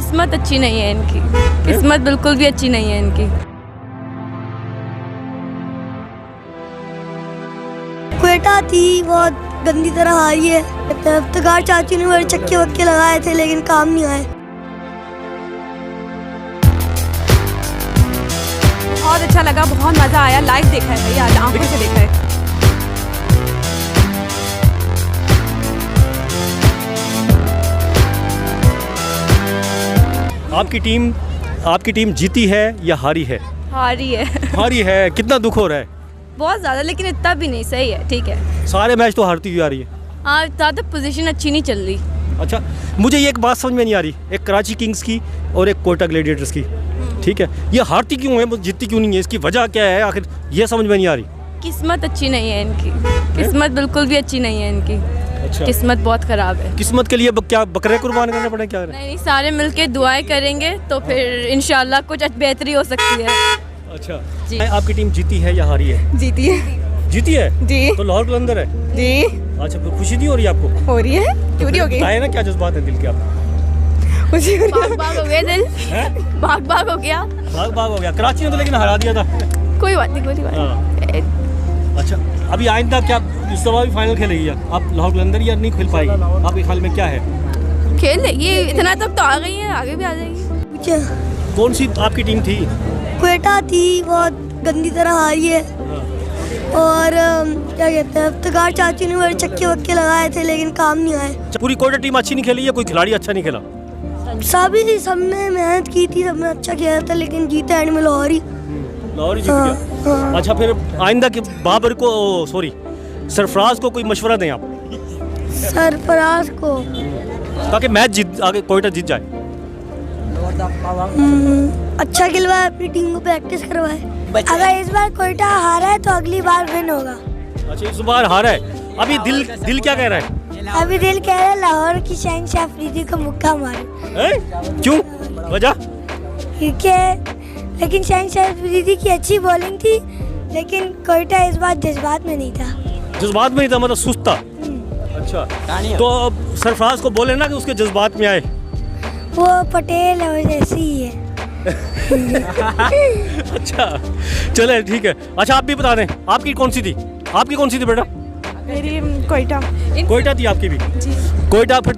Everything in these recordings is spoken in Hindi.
किस्मत अच्छी नहीं है इनकी, किस्मत बिल्कुल भी अच्छी नहीं है इनकी। क्वेटा थी बहुत गंदी तरह हारी है। इफ्तिखार चाची ने बड़े चक्के वक्के लगाए थे लेकिन काम नहीं आए। बहुत अच्छा लगा, बहुत मजा आया। लाइव देखा है भैया, आज आंखों से देखा है। आपकी टीम जीती है या हारी है? हारी है हारी है। कितना दुख हो रहा है? बहुत ज़्यादा, लेकिन इतना भी नहीं, सही है, ठीक है। सारे मैच तो हारती हुई आ रही है। हाँ, ज़्यादा पोजीशन अच्छी नहीं चल रही। अच्छा, मुझे ये एक बात समझ में नहीं आ रही, एक कराची किंग्स की और एक कोयटा ग्लैडिएटर्स की, ठीक है, ये हारती क्यों है, जीतती क्यों नहीं है, इसकी वजह क्या है आखिर, ये समझ में नहीं आ रही। किस्मत अच्छी नहीं है इनकी, किस्मत बिल्कुल भी अच्छी नहीं है इनकी। अच्छा, किस्मत बहुत ख़राब है। किस्मत के लिए क्या बकरे कुर्बान करने पड़े, क्या करें? नहीं, सारे मिलके दुआएं करेंगे तो फिर इंशाल्लाह कुछ बेहतरी हो सकती है। अच्छा जी। आपकी टीम जीती है या हारी है? जीती है जीती है जी। तो लाहौर कलंदर है जी। अच्छा, फिर खुशी नहीं हो रही आपको? हो रही है, क्यों नहीं होगी? बताए ना क्या जज्बात है दिल के आप? खुशी हो रही भाग भाग हो गया दिल, हैं? भाग भाग हो गया। भाग भाग हो गया। कराची ने तो लेकिन हरा दिया था। कोई बात नहीं, कोई बात नहीं। अच्छा, अभी आइंदा क्या इस दफा भी फाइनल खेलेगी आप लाहौर कलंदर या नहीं खेल पाएगी? आपके ख्याल में क्या है? खेल ये इतना तक तो आ गई है, आगे भी आ जाएगी। कौन सी आपकी टीम थी? क्वेटा थी बहुत गंदी तरह हारी है। और क्या कहते हैं, इफ्तिखार चाची ने बड़े चक्के वक्के लगाए थे लेकिन काम नहीं आए। पूरी कोयटा टीम अच्छी नहीं खेली या कोई खिलाड़ी अच्छा नहीं खेला? सबने मेहनत की थी, सबने अच्छा खेला था लेकिन जीता एंड में लाहौर ही। लाहौर ही जीत गया। हाँ। अच्छा, फिर आइंदा के बाबर को, सॉरी, सरफराज को कोई मशवरा दें आप सरफराज को ताकि मैच जीत, आगे कोयटा जीत जाए। अच्छा खिलवाए, अपनी टीम को प्रैक्टिस करवाए। अगर इस बार कोयटा हारा है तो अगली बार विन होगा। अच्छा, इस बार हारा है। अभी दिल क्या कह रहा है? अभी दिल कह रहा है लाहौर की शहनशाह अफरीदी को मुक्का मारे। क्यों, वजह? क्योंकि लेकिन शहनशाह अफरीदी की अच्छी बॉलिंग थी लेकिन कोयटा इस बार जज्बात में नहीं था। जज्बात में नहीं था, मतलब सुस्त था। अच्छा, तो अब सरफराज को बोले ना कि उसके जज्बात में आए। वो पटेल है, वो जैसी ही है। अच्छा, चले ठीक है। अच्छा, आप भी बता दें, आपकी कौन सी थी बेटा? मेरी कोयटा। कोयटा थी आपकी भी? जी। कोयटा, फिर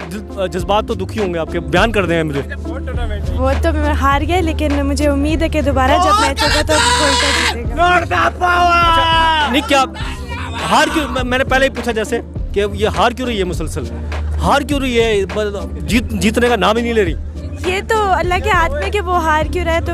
जज्बात तो दुखी होंगे आपके, बयान कर दें मुझे। वो तो मैं हार गया, लेकिन मुझे उम्मीद है कि दोबारा जब मैच होगा तो कोयटा जीतेगा। नहीं, क्या हार क्यों, मैंने पहले ही पूछा जैसे कि ये हार क्यों रही है, मुसलसल हार क्यों रही है, जीतने का नाम ही नहीं ले रही। ये तो अल्लाह के हाथ में कि वो हार क्यों रहा है, तो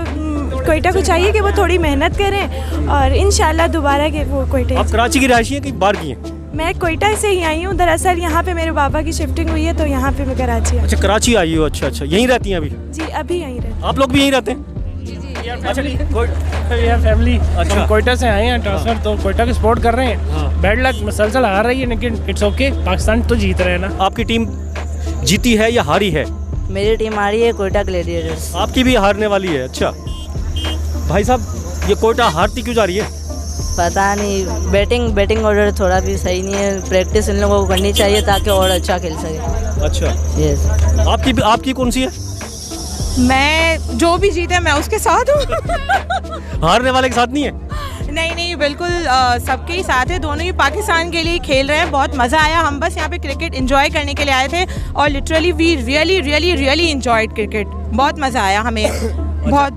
कोयटा को चाहिए कि वो थोड़ी मेहनत करें और इंशाल्लाह दोबारा के वो कोयटा। आप कराची की रहायशी हैं कि बाहर की हैं? मैं कोयटा से ही आई हूँ, दरअसल यहाँ पे मेरे पापा की शिफ्टिंग हुई है तो यहाँ पे मैं कराची आई। अच्छा, कराची आई हो। अच्छा, यहीं रहती हैं अभी? जी, अभी यहीं रहती। आप लोग भी यहीं रहते हैं? फैमिली। अच्छा। हम कोयटा से आए हैं ट्रांसफर, तो कोयटा की सपोर्ट कर रहे हैं। बैड लक मसलसल हार रही है लेकिन इट्स ओके, पाकिस्तान तो जीत रहे हैं ना। आपकी टीम जीती है या हारी है? मेरी टीम हारी है, कोयटा ग्लैडिएटर्स। आपकी भी हारने वाली है। अच्छा भाई साहब, ये कोयटा हारती क्यों जा रही है? पता नहीं, बैटिंग ऑर्डर थोड़ा भी सही नहीं है। प्रैक्टिस इन लोगों को करनी चाहिए ताकि और अच्छा खेल सके। अच्छा, यस। आपकी कौन सी है? मैं जो भी जीते मैं उसके साथ हूँ। हारने वाले के साथ नहीं है? नहीं, बिल्कुल सबके ही साथ है। दोनों ही पाकिस्तान के लिए खेल रहे हैं। बहुत मज़ा आया। हम बस यहाँ पे क्रिकेट एंजॉय करने के लिए आए थे और literally we really enjoyed cricket. बहुत मज़ा आया हमें। बहुत।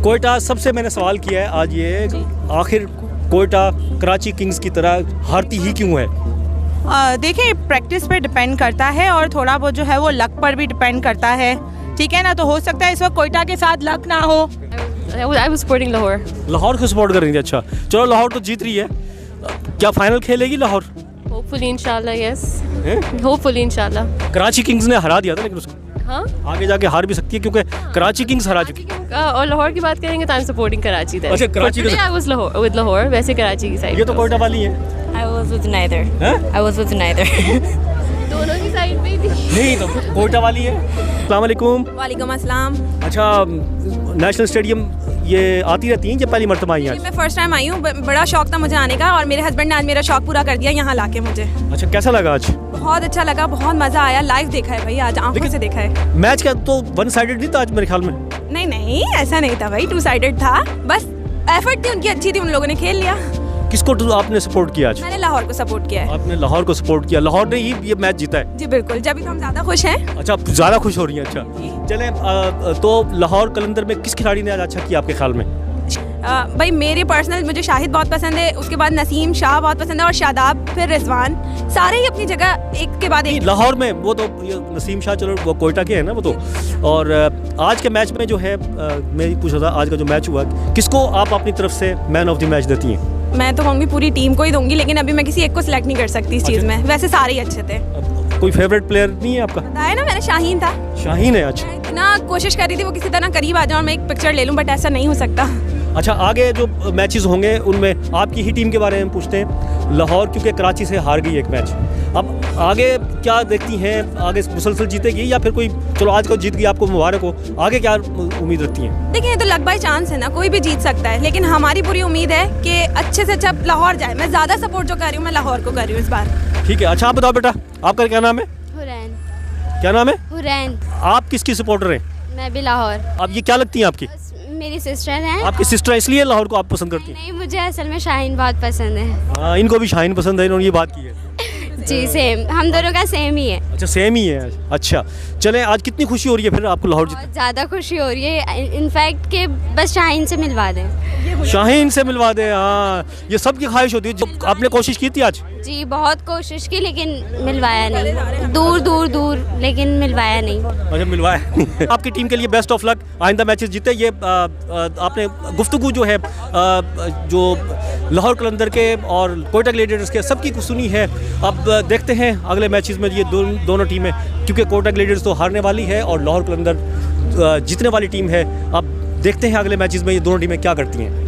कोयटा, सबसे मैंने सवाल किया है आज ये, आखिर कोयटा कराची किंग्स की तरह हारती ही क्यों है? देखिए, प्रैक्टिस पे डिपेंड करता है और थोड़ा बहुत जो है वो लक पर भी डिपेंड करता है, ठीक है ना। तो हो सकता है इस वक्त कोयटा के साथ लक ना हो। I was supporting Lahore. Lahore को सपोर्ट कर रही थी। अच्छा, चलो, लाहौर तो जीत रही है, क्या फाइनल खेलेगी लाहौर? Hopefully inshallah, yes. हैं? Hopefully inshallah. कराची किंग्स ने हरा दिया था लेकिन उसको हाँ? आगे जाके हार भी सकती है क्योंकि कराची किंग्स हरा चुकी है। और लाहौर की बात करेंगे तो I'm supporting Karachi there. अच्छा, Karachi But today I was with Lahore. वैसे कराची की साइड। ये तो कोयटा वाली है। I was with neither. हैं? I was with neither. दोनों की साइड पे ही थी। नहीं, तो कोयटा वाली है। अस्सलाम वालेकुम। वालेकुम अस्सलाम। अच्छा, नेशनल स्टेडियम ये आती रहती हैं या पहली मरतबा आई हैं आज? मैं फर्स्ट टाइम आई हूँ, बड़ा शौक था मुझे आने का और मेरे हस्बैंड ने आज मेरा शौक पूरा कर दिया यहाँ लाके मुझे। अच्छा, कैसा लगा आज? बहुत अच्छा लगा, बहुत मज़ा आया, लाइव देखा है भाई, आज आंखों से देखा है। मैच का तो वन साइडेड नहीं था आज मेरे ख्याल में। नहीं नहीं, ऐसा नहीं था भाई, 2 साइडेड था, बस एफर्ट थी उनकी अच्छी थी, उन लोगों ने खेल लिया। किसको आपने सपोर्ट किया आज? मैंने लाहौर को सपोर्ट किया है। आपने लाहौर को सपोर्ट किया, लाहौर ने ही ये मैच जीता है? जी बिल्कुल, जब भी तो हम ज़्यादा खुश हैं। अच्छा, आप ज़्यादा खुश हो रही हैं। अच्छा चलें, तो लाहौर कलंदर में किस खिलाड़ी ने आज अच्छा किया आपके ख्याल में? भाई मेरे पर्सनल मुझे शाहिद बहुत पसंद है, उसके बाद नसीम शाह बहुत पसंद है और शादाब, फिर रिजवान, सारे ही अपनी जगह एक के बाद एक। लाहौर में वो तो नसीम शाह, चलो वो कोयटा के हैं ना वो तो। और आज के मैच में जो है मैं पूछ रहा था, आज का जो मैच हुआ, किसको आप अपनी तरफ से मैन ऑफ द मैच देती हैं? मैं तो कहूँगी पूरी टीम को ही दूंगी, लेकिन अभी मैं किसी एक को सिलेक्ट नहीं कर सकती इस चीज़ में, वैसे सारे ही अच्छे थे। कोई फेवरेट प्लेयर नहीं है आपका? बताया ना मैंने, शाहीन था। शाहीन है? अच्छा, इतना कोशिश कर रही थी वो किसी तरह करीब आ जाए और मैं एक पिक्चर ले लूँ, बट ऐसा नहीं हो सकता। अच्छा, आगे जो मैचेस होंगे उनमें आपकी ही टीम के बारे में पूछते हैं। लाहौर क्योंकि कराची से हार गई एक मैच, अब आगे क्या देखती हैं? आगे मुसलसल जीतेगी या फिर कोई, चलो आज को जीत गई आपको मुबारक हो, आगे क्या उम्मीद रखती हैं? देखिए, ये तो लक बाय चांस है ना, कोई भी जीत सकता है, लेकिन हमारी पूरी उम्मीद है कि अच्छे से अच्छा लाहौर जाए। मैं ज़्यादा सपोर्ट जो कर रही हूँ, मैं लाहौर को कर रही हूँ इस बार। ठीक है। अच्छा, आप बताओ बेटा, आपका क्या नाम है? हुरैन। क्या नाम है? हुरैन। आप किसकी सपोर्टर हैं? मैं भी लाहौर। अब ये क्या लगती हैं आपकी? मेरी सिस्टर हैं। आपकी सिस्टर, इसलिए लाहौर को आप पसंद करती हैं? नहीं, मुझे असल में शाहीन बहुत पसंद है। हाँ, इनको भी शाहीन पसंद है, इन्होंने ये बात की है। जी सेम, हम दोनों का सेम ही है। अच्छा, सेम ही है। अच्छा चलें, आज कितनी खुशी हो रही है फिर आपको लाहौर जीत? बहुत ज़्यादा खुशी हो रही है, इनफैक्ट कि बस शाहीन से मिलवा दें। शाहीन से मिलवा दें, हाँ, ये सबकी ख्वाहिश होती है। जो आपने कोशिश की थी आज? जी बहुत कोशिश की, लेकिन मिलवाया नहीं, दूर दूर दूर, लेकिन मिलवाया नहीं। अच्छा, मिलवाया। आपकी टीम के लिए बेस्ट ऑफ लक, आइंदा मैचेस जीते। ये आपने गुफ्तगू जो है जो लाहौर कलंदर के और कोयटा ग्लेडिएटर्स के सबकी सुनी है। अब देखते हैं अगले मैचेस में ये दोनों टीमें, क्योंकि कोयटा ग्लेडिएटर्स तो हारने वाली है और लाहौर कलंदर जीतने वाली टीम है। अब देखते हैं अगले मैचेस में ये दोनों टीमें क्या करती हैं।